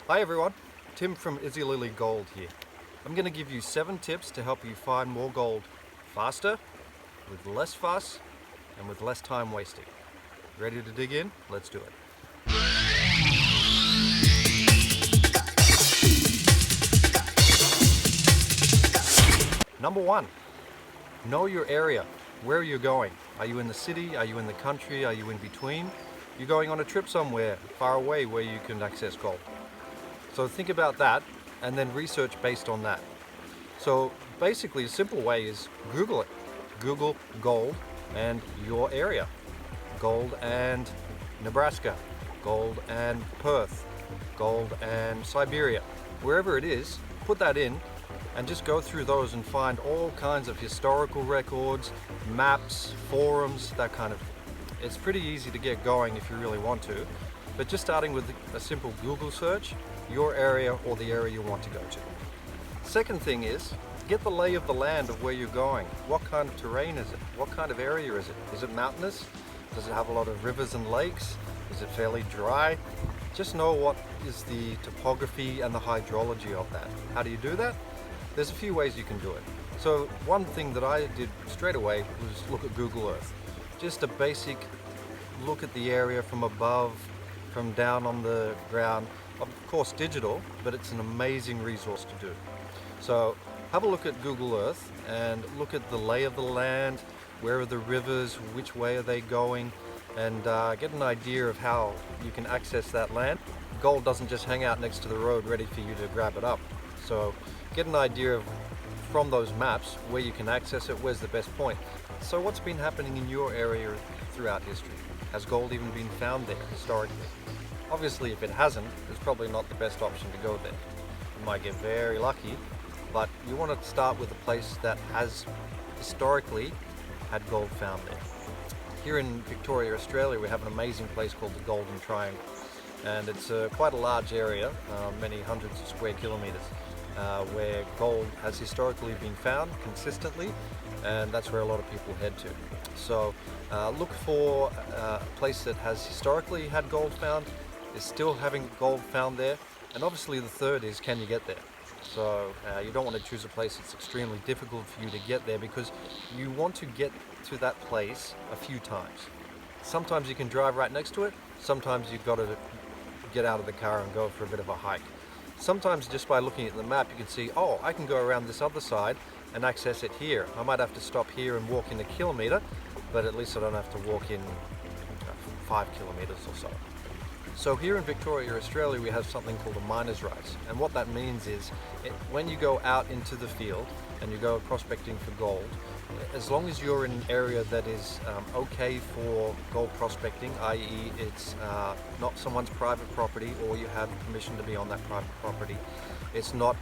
Hi everyone, Tim from Izzy Lily Gold here. I'm going to give you 7 tips to help you find more gold faster, with less fuss, and with less time wasting. Ready to dig in? Let's do it. Number 1, know your area. Where are you going? Are you in the city? Are you in the country? Are you in between? You're going on a trip somewhere far away where you can access gold. So think about that and then research based on that. So basically a simple way is Google it. Google gold and your area. Gold and Nebraska. Gold and Perth. Gold and Siberia. Wherever it is, put that in and just go through those and find all kinds of historical records, maps, forums, that kind of thing. It's pretty easy to get going if you really want to, but just starting with a simple Google search, your area or the area you want to go to. Second thing is, get the lay of the land of where you're going. What kind of terrain is it? What kind of area is it? Is it mountainous? Does it have a lot of rivers and lakes? Is it fairly dry? Just know what is the topography and the hydrology of that. How do you do that? There's a few ways you can do it. So one thing that I did straight away was look at Google Earth. Just a basic look at the area from above, from down on the ground. Of course digital, but it's an amazing resource to do. So have a look at Google Earth and look at the lay of the land, where are the rivers, which way are they going, and get an idea of how you can access that land. Gold doesn't just hang out next to the road ready for you to grab it up. So get an idea of, from those maps, where you can access it, where's the best point. So what's been happening in your area throughout history? Has gold even been found there historically? Obviously if it hasn't, it's probably not the best option to go there. You might get very lucky, but you want to start with a place that has historically had gold found there. Here in Victoria, Australia, we have an amazing place called the Golden Triangle, and it's quite a large area, many hundreds of square kilometres, where gold has historically been found consistently, and that's where a lot of people head to. So look for a place that has historically had gold found, is still having gold found there, and obviously the third is, can you get there? So you don't want to choose a place that's extremely difficult for you to get there, because you want to get to that place a few times. Sometimes you can drive right next to it, sometimes you've got to get out of the car and go for a bit of a hike. Sometimes just by looking at the map you can see, oh, I can go around this other side and access it here. I might have to stop here and walk in a kilometre, but at least I don't have to walk in 5 kilometres or so. So here in Victoria, Australia, we have something called a miner's rights, and what that means is when you go out into the field and you go prospecting for gold, as long as you're in an area that is okay for gold prospecting, i.e. it's not someone's private property or you have permission to be on that private property, it's not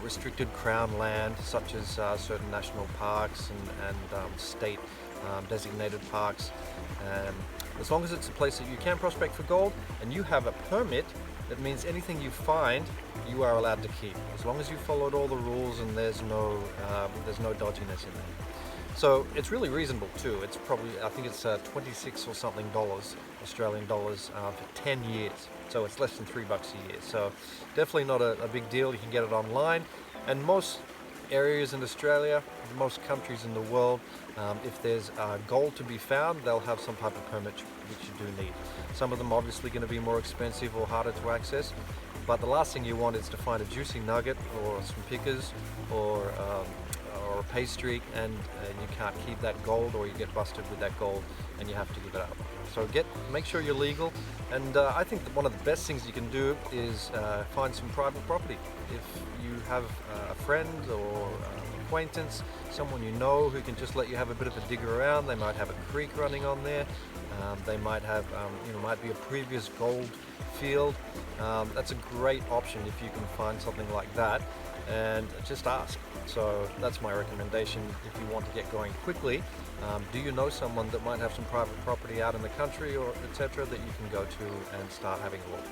restricted crown land such as certain national parks and state designated parks. As long as it's a place that you can prospect for gold and you have a permit, that means anything you find you are allowed to keep, as long as you followed all the rules and there's no dodginess in there. So it's really reasonable too. It's probably, I think it's 26 or something dollars, Australian dollars, for 10 years. So it's less than $3 a year. So definitely not a big deal. You can get it online, and most areas in Australia, most countries in the world, if there's gold to be found, they'll have some type of permit which you do need. Some of them obviously going to be more expensive or harder to access, but the last thing you want is to find a juicy nugget or some pickers or a pay streak and you can't keep that gold, or you get busted with that gold and you have to give it up. So make sure you're legal, and I think that one of the best things you can do is find some private property. If you have a friend or acquaintance, someone you know who can just let you have a bit of a dig around, they might have a creek running on there, they might have, might be a previous gold field. That's a great option if you can find something like that, and just ask. So that's my recommendation if you want to get going quickly. Do you know someone that might have some private property out in the country or etc. that you can go to and start having a look?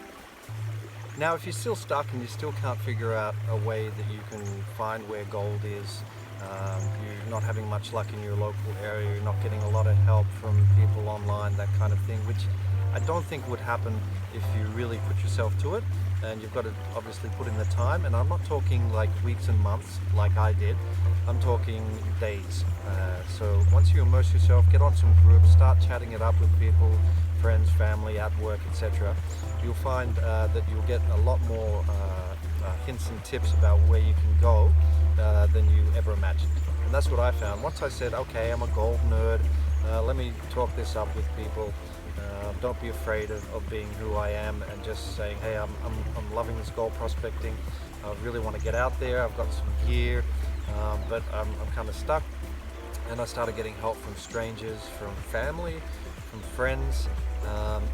Now if you're still stuck and you still can't figure out a way that you can find where gold is, you're not having much luck in your local area, you're not getting a lot of help from people online, that kind of thing, which I don't think would happen if you really put yourself to it, and you've got to obviously put in the time. And I'm not talking like weeks and months like I did, I'm talking days. So once you immerse yourself, get on some groups, start chatting it up with people, friends, family, at work, etc., you'll find that you'll get a lot more hints and tips about where you can go than you ever imagined. And that's what I found. Once I said, okay, I'm a gold nerd, let me talk this up with people. Don't be afraid of being who I am, and just saying, hey, I'm loving this gold prospecting. I really want to get out there. I've got some gear, but I'm kind of stuck. And I started getting help from strangers, from family, from friends.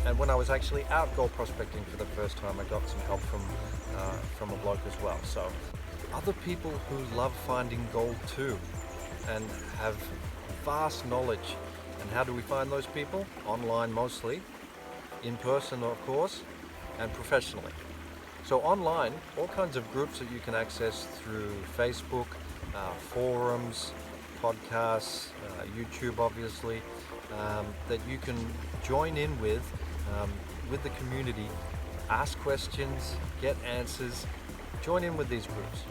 And when I was actually out gold prospecting for the first time, I got some help from a bloke as well. So other people who love finding gold too and have vast knowledge. And how do we find those people? Online mostly, in person of course, and professionally. So online, all kinds of groups that you can access through Facebook, forums, podcasts, YouTube obviously, that you can join in with the community, ask questions, get answers, join in with these groups.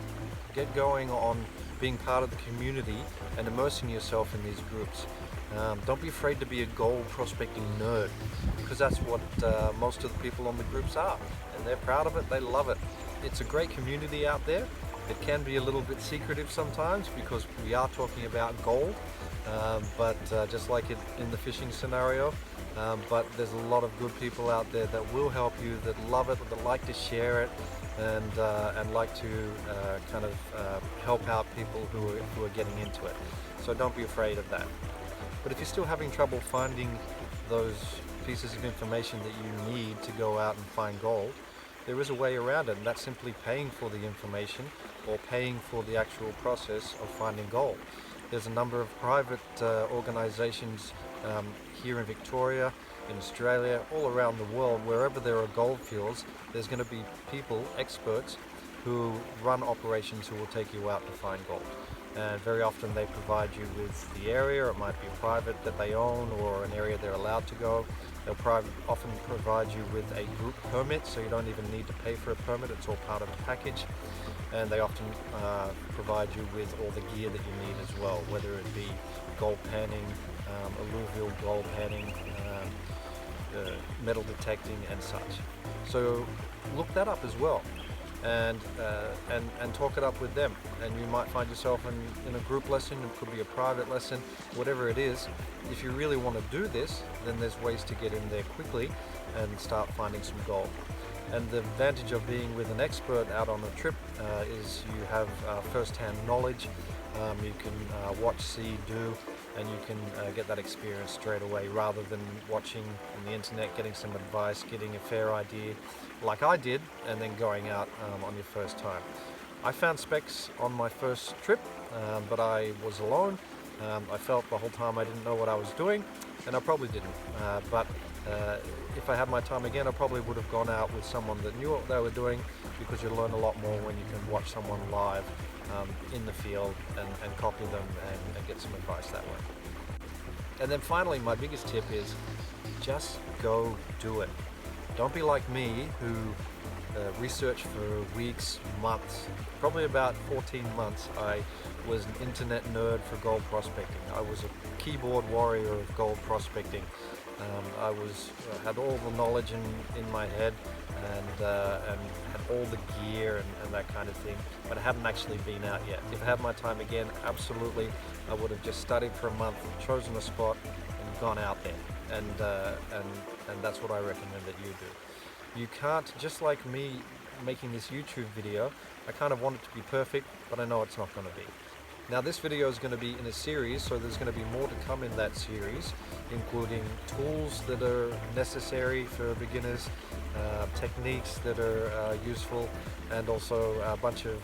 Get going on being part of the community and immersing yourself in these groups. Don't be afraid to be a gold prospecting nerd, because that's what most of the people on the groups are, and they're proud of it, they love it. It's a great community out there. It can be a little bit secretive sometimes because we are talking about gold, but just like in the fishing scenario, but there's a lot of good people out there that will help you, that love it, that like to share it, and like to kind of help out people who are getting into it. So don't be afraid of that. But if you're still having trouble finding those pieces of information that you need to go out and find gold, there is a way around it, and that's simply paying for the information or paying for the actual process of finding gold. There's a number of private organizations here in Victoria, in Australia, all around the world. Wherever there are gold fields, there's going to be people, experts, who run operations who will take you out to find gold. And very often they provide you with the area, or it might be private that they own, or an area they're allowed to go. They'll often provide you with a group permit, so you don't even need to pay for a permit, it's all part of the package. And they often provide you with all the gear that you need as well, whether it be gold panning, alluvial gold panning, metal detecting and such. So look that up as well. And talk it up with them, and you might find yourself in a group lesson. It could be a private lesson, whatever it is. If you really want to do this, then there's ways to get in there quickly and start finding some gold. And the advantage of being with an expert out on a trip is you have first-hand knowledge. You can watch, see, do, and you can get that experience straight away, rather than watching on the internet, getting some advice, getting a fair idea like I did, and then going out on your first time. I found specs on my first trip, but I was alone. I felt the whole time I didn't know what I was doing, and I probably didn't. But if I had my time again, I probably would have gone out with someone that knew what they were doing, because you learn a lot more when you can watch someone live in the field and copy them and get some advice that way. And then finally, my biggest tip is just go do it. Don't be like me, who researched for weeks, months, probably about 14 months. I was an internet nerd for gold prospecting. I was a keyboard warrior of gold prospecting. I had all the knowledge in my head, and had all the gear and that kind of thing, but I hadn't actually been out yet. If I had my time again, absolutely, I would have just studied for a month, chosen a spot, and gone out there. And that's what I recommend that you do. You can't, just like me making this YouTube video, I kind of want it to be perfect, but I know it's not going to be. Now this video is going to be in a series, so there's going to be more to come in that series, including tools that are necessary for beginners, techniques that are useful, and also a bunch of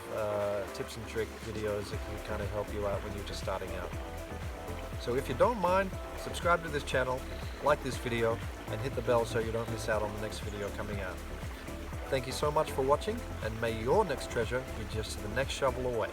tips and trick videos that can kind of help you out when you're just starting out. So if you don't mind, subscribe to this channel, like this video, and hit the bell so you don't miss out on the next video coming out. Thank you so much for watching, and may your next treasure be just the next shovel away.